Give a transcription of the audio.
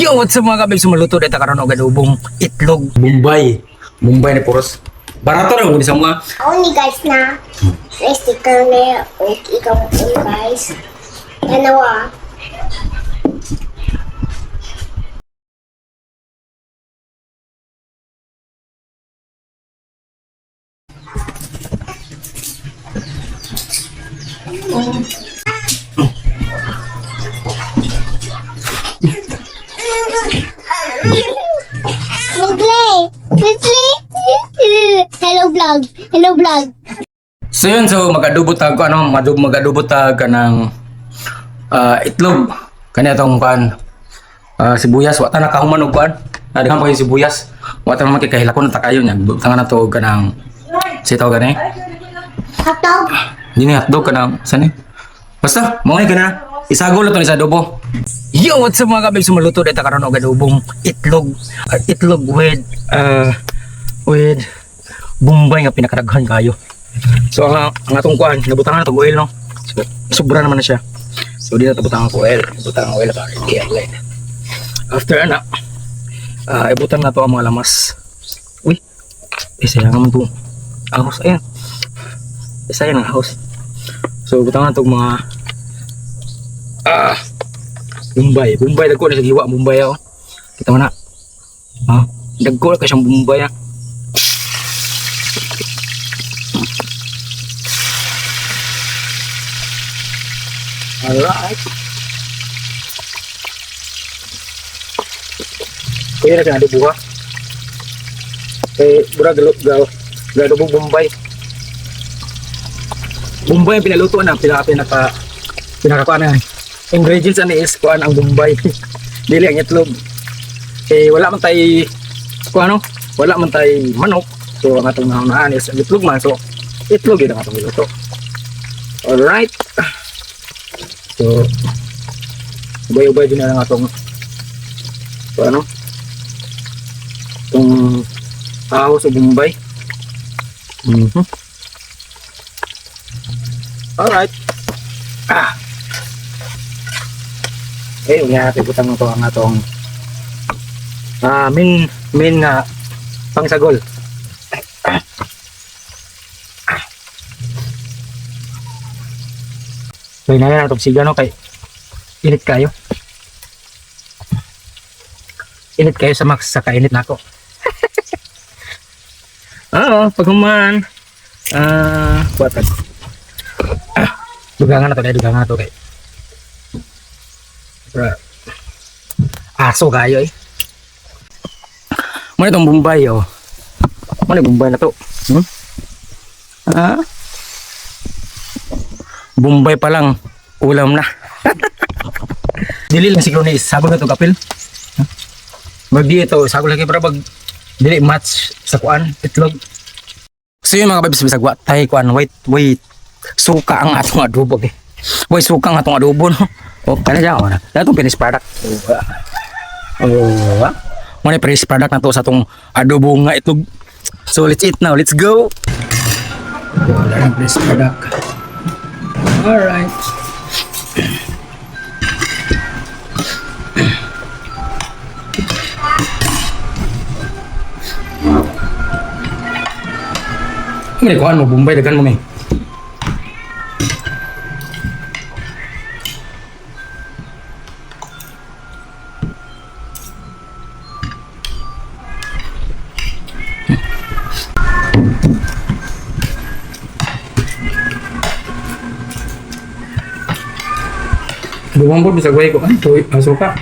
Yo, what's up mga kabig? Sumaluto dito karon og adobong itlog. Bombay ni Puros. Barato na mo sa mga. Ako ni guys na may sticker na o ikaw po guys. Dalawa. Hello vlog. Hello vlog. So yun, magadubot tag ko magadubot tag ka ng itlog. Kanya tong kan sibuyas wa ta nakahuman og kan. Daghan pa yung sibuyas. Wa ta man kay kahilakon ta kayo nya. Tangan na to ka ng sitaw gani. Hotdog. Dini hotdog ka ng sani. Basta mo ngay kana. Isagol na to ni sa adobo. Yo, what's up mga kabig? Sumaluto dito karon og adobong itlog. Itlog with Bombay nga pinakadaghan kayo. So ang atong kuan, nabutangan na to oil no. So, sobra naman na siya. So dito nabutangan ko oil, nabutangan oil ta. After ana, ibutan na to ang mga lamas. Uy. Sayang naman to. Ahos ayan. Sayang ang ahos. So butangan na to mga Bombay dagko na sa giwa Bombay oh. Kita mo na. Dagko ka siyang Bombay ah. Alright. Kaya na siya adobo ha. Kaya mura adobo Bombay. Bombay ang pinaluto na pinakakuan na. Ingredients ani is kuan ang Bombay. Dili ang itlog. Kaya wala man tay kuan no? Wala man tay manok. So ang atong naunaan is itlog man. So itlog yun ang atong iluto. Alright. So, ubay-ubay din na lang atong itong ahos o Bombay. Alright. Okay, natin putang ito ang atong main nga pangsagol. So yun na yan, itong siga no, kay init kayo. Init kayo sa max, saka init na ako. Oo, pag human, buwatan. Dugangan na to kay. Aso kayo eh. Muna itong Bombay oh. Muna yung Bombay na to. Bombay pa lang, ulam na. Dili lang siguro ni sagol na to kapil. Magdi ito, sagol lagi para bag dili match sa kuan, itlog. So yun mga kabibs, bisag tay kuan, wait, suka ang atong adobo eh. Wait, suka ang atong adobo no. O, kana siya, wala. Itong finished product. Muna finished product na to sa atong adobo nga itlog. So let's eat now, let's go. Wala ang finished product. Alright. Ini kuan mo Bombay dagan mo may. Bumambot bisa gue kok kan, suka.